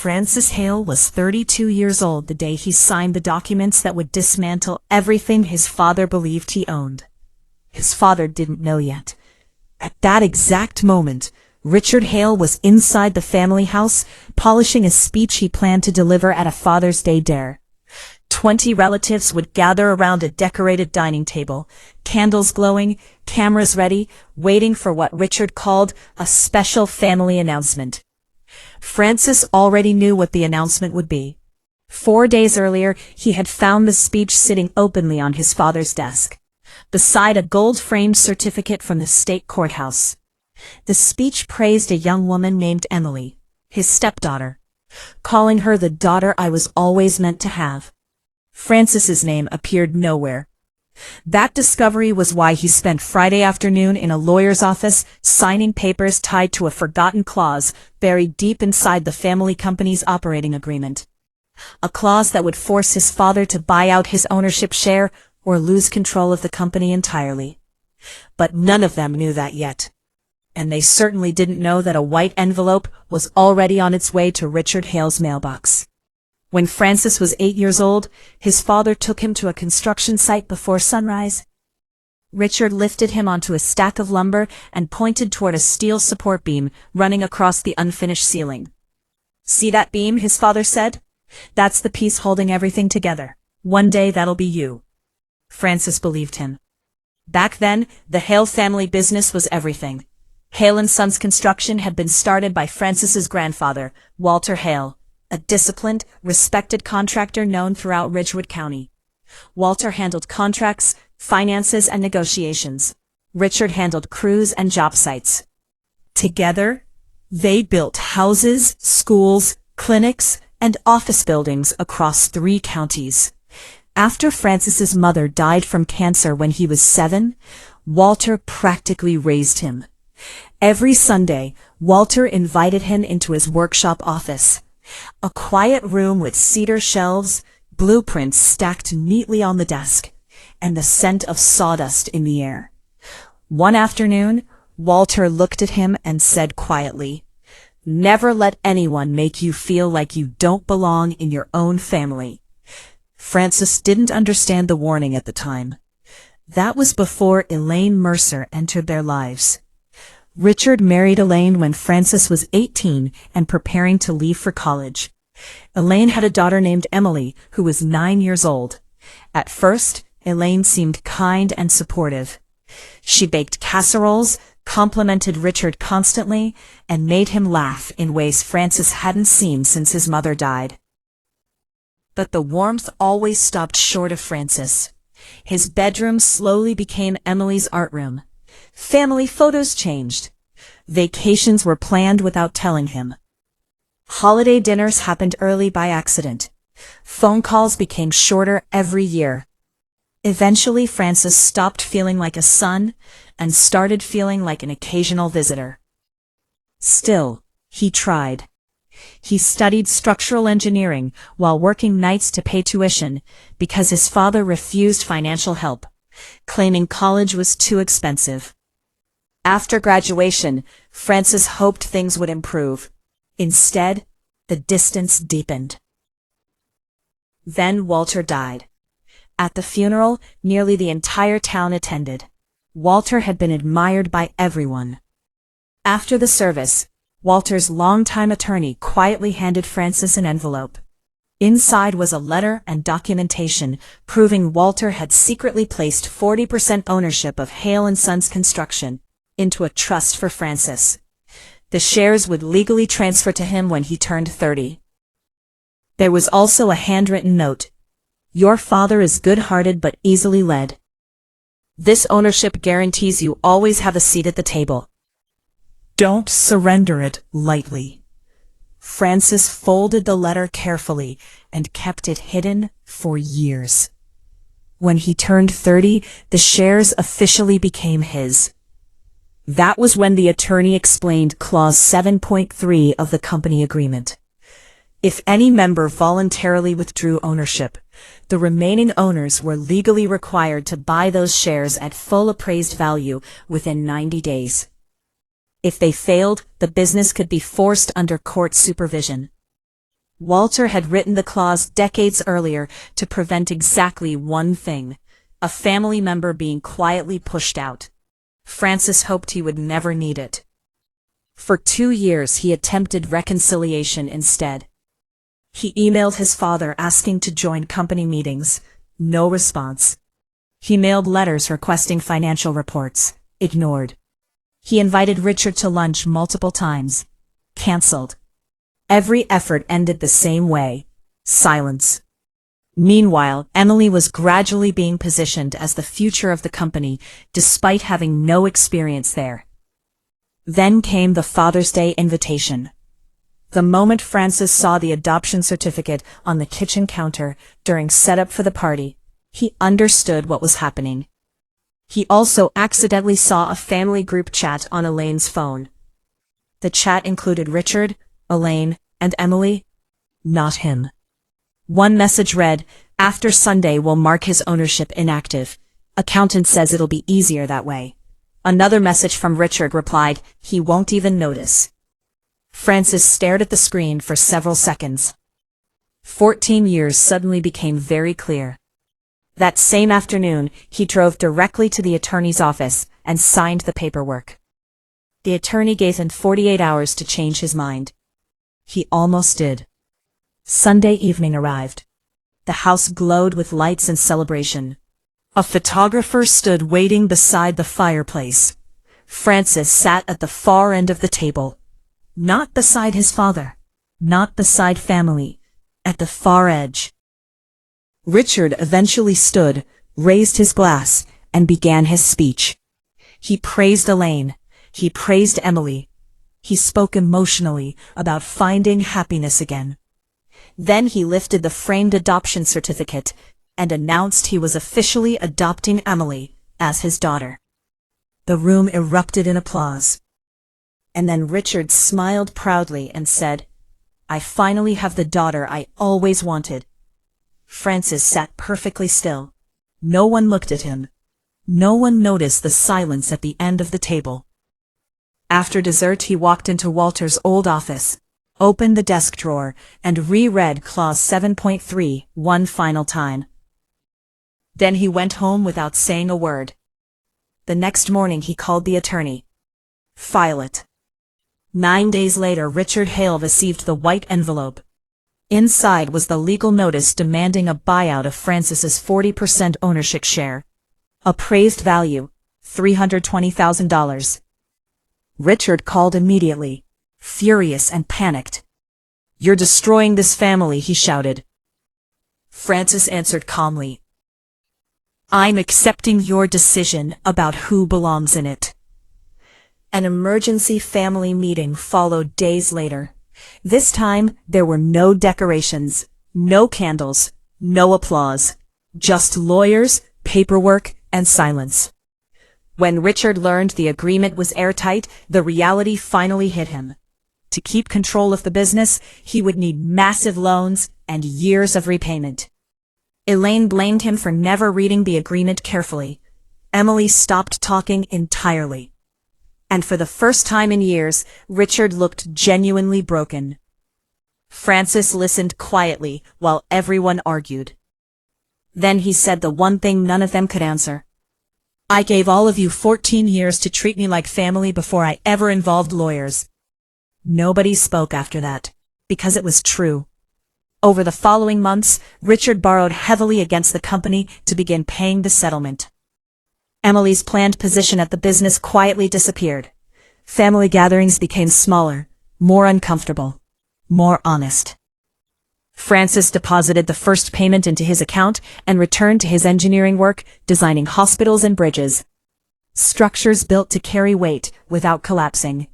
Francis Hale was 32 years old the day he signed the documents that would dismantle everything his father believed he owned. His father didn't know yet. At that exact moment, Richard Hale was inside the family house, polishing a speech he planned to deliver at a Father's Day dinner. 20 relatives would gather around a decorated dining table, candles glowing, cameras ready, waiting for what Richard called a special family announcement. Francis already knew what the announcement would be. 4 days earlier, he had found the speech sitting openly on his father's desk, beside a gold-framed certificate from the state courthouse. The speech praised a young woman named Emily, his stepdaughter, calling her the daughter I was always meant to have. Francis's name appeared nowhere. That discovery was why he spent Friday afternoon in a lawyer's office signing papers tied to a forgotten clause buried deep inside the family company's operating agreement. A clause that would force his father to buy out his ownership share or lose control of the company entirely. But none of them knew that yet. And they certainly didn't know that a white envelope was already on its way to Richard Hale's mailbox. When Francis was 8 years old, his father took him to a construction site before sunrise. Richard lifted him onto a stack of lumber and pointed toward a steel support beam running across the unfinished ceiling. "See that beam?" his father said. "That's the piece holding everything together. One day that'll be you." Francis believed him. Back then, the Hale family business was everything. Hale & Sons Construction had been started by Francis's grandfather, Walter Hale, a disciplined, respected contractor known throughout Ridgewood County. Walter handled contracts, finances, and negotiations. Richard handled crews and job sites. Together, they built houses, schools, clinics, and office buildings across 3 counties. After Francis's mother died from cancer when he was 7, Walter practically raised him. Every Sunday, Walter invited him into his workshop office, a quiet room with cedar shelves, blueprints stacked neatly on the desk, and the scent of sawdust in the air. One afternoon, Walter looked at him and said quietly, "Never let anyone make you feel like you don't belong in your own family." Francis didn't understand the warning at the time. That was before Elaine Mercer entered their lives. Richard married Elaine when Francis was 18 and preparing to leave for college. Elaine had a daughter named Emily, who was 9 years old. At first, Elaine seemed kind and supportive. She baked casseroles, complimented Richard constantly, and made him laugh in ways Francis hadn't seen since his mother died. But the warmth always stopped short of Francis. His bedroom slowly became Emily's art room. Family photos changed. Vacations were planned without telling him. Holiday dinners happened early by accident. Phone calls became shorter every year. Eventually, Francis stopped feeling like a son and started feeling like an occasional visitor. Still, he tried. He studied structural engineering while working nights to pay tuition because his father refused financial help, claiming college was too expensive. After graduation, Francis hoped things would improve. Instead, the distance deepened. Then Walter died. At the funeral, nearly the entire town attended. Walter had been admired by everyone. After the service, Walter's longtime attorney quietly handed Francis an envelope. Inside was a letter and documentation proving Walter had secretly placed 40% ownership of Hale & Sons Construction into a trust for Francis. The shares would legally transfer to him when he turned 30. There was also a handwritten note. "Your father is good-hearted but easily led. This ownership guarantees you always have a seat at the table. Don't surrender it lightly." Francis folded the letter carefully and kept it hidden for years. When he turned 30, the shares officially became his. That was when the attorney explained Clause 7.3 of the company agreement. If any member voluntarily withdrew ownership, the remaining owners were legally required to buy those shares at full appraised value within 90 days. If they failed, the business could be forced under court supervision. Walter had written the clause decades earlier to prevent exactly one thing: a family member being quietly pushed out. Francis hoped he would never need it. For 2 years he attempted reconciliation instead. He emailed his father asking to join company meetings. No response. He mailed letters requesting financial reports. Ignored. He invited Richard to lunch multiple times. Cancelled. Every effort ended the same way: silence. Meanwhile, Emily was gradually being positioned as the future of the company, despite having no experience there. Then came the Father's Day invitation. The moment Francis saw the adoption certificate on the kitchen counter during setup for the party, he understood what was happening. He also accidentally saw a family group chat on Elaine's phone. The chat included Richard, Elaine, and Emily. Not him. One message read, "After Sunday will mark his ownership inactive. Accountant says it'll be easier that way." Another message from Richard replied, "He won't even notice." Francis stared at the screen for several seconds. 14 years suddenly became very clear. That same afternoon, he drove directly to the attorney's office and signed the paperwork. The attorney gave him 48 hours to change his mind. He almost did. Sunday evening arrived. The house glowed with lights and celebration. A photographer stood waiting beside the fireplace. Francis sat at the far end of the table. Not beside his father. Not beside family. At the far edge. Richard eventually stood, raised his glass, and began his speech. He praised Elaine. He praised Emily. He spoke emotionally about finding happiness again. Then he lifted the framed adoption certificate and announced he was officially adopting Emily as his daughter. The room erupted in applause. And then Richard smiled proudly and said, "I finally have the daughter I always wanted." Francis sat perfectly still. No one looked at him. No one noticed the silence at the end of the table. After dessert, he walked into Walter's old office, opened the desk drawer, and reread Clause 7.3 one final time. Then he went home without saying a word. The next morning he called the attorney. "File it." 9 days later, Richard Hale received the white envelope. Inside was the legal notice demanding a buyout of Francis's 40% ownership share. Appraised value, $320,000. Richard called immediately, furious and panicked. "You're destroying this family," he shouted. Francis answered calmly, "I'm accepting your decision about who belongs in it." An emergency family meeting followed days later. This time, there were no decorations, no candles, no applause. Just lawyers, paperwork, and silence. When Richard learned the agreement was airtight, the reality finally hit him. To keep control of the business, he would need massive loans and years of repayment. Elaine blamed him for never reading the agreement carefully. Emily stopped talking entirely. And for the first time in years, Richard looked genuinely broken. Francis listened quietly while everyone argued. Then he said the one thing none of them could answer. "I gave all of you 14 years to treat me like family before I ever involved lawyers." Nobody spoke after that, because it was true. Over the following months, Richard borrowed heavily against the company to begin paying the settlement. Emily's planned position at the business quietly disappeared. Family gatherings became smaller, more uncomfortable, more honest. Francis deposited the first payment into his account and returned to his engineering work, designing hospitals and bridges. Structures built to carry weight without collapsing.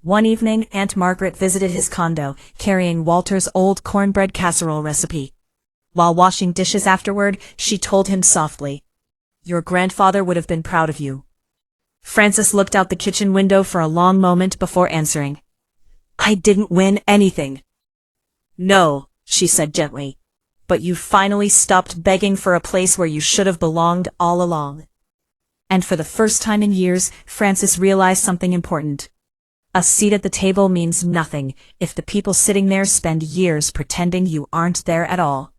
One evening, Aunt Margaret visited his condo, carrying Walter's old cornbread casserole recipe. While washing dishes afterward, she told him softly, "Your grandfather would have been proud of you." Francis looked out the kitchen window for a long moment before answering. "I didn't win anything." "No," she said gently, "but you finally stopped begging for a place where you should have belonged all along." And for the first time in years, Francis realized something important. A seat at the table means nothing if the people sitting there spend years pretending you aren't there at all.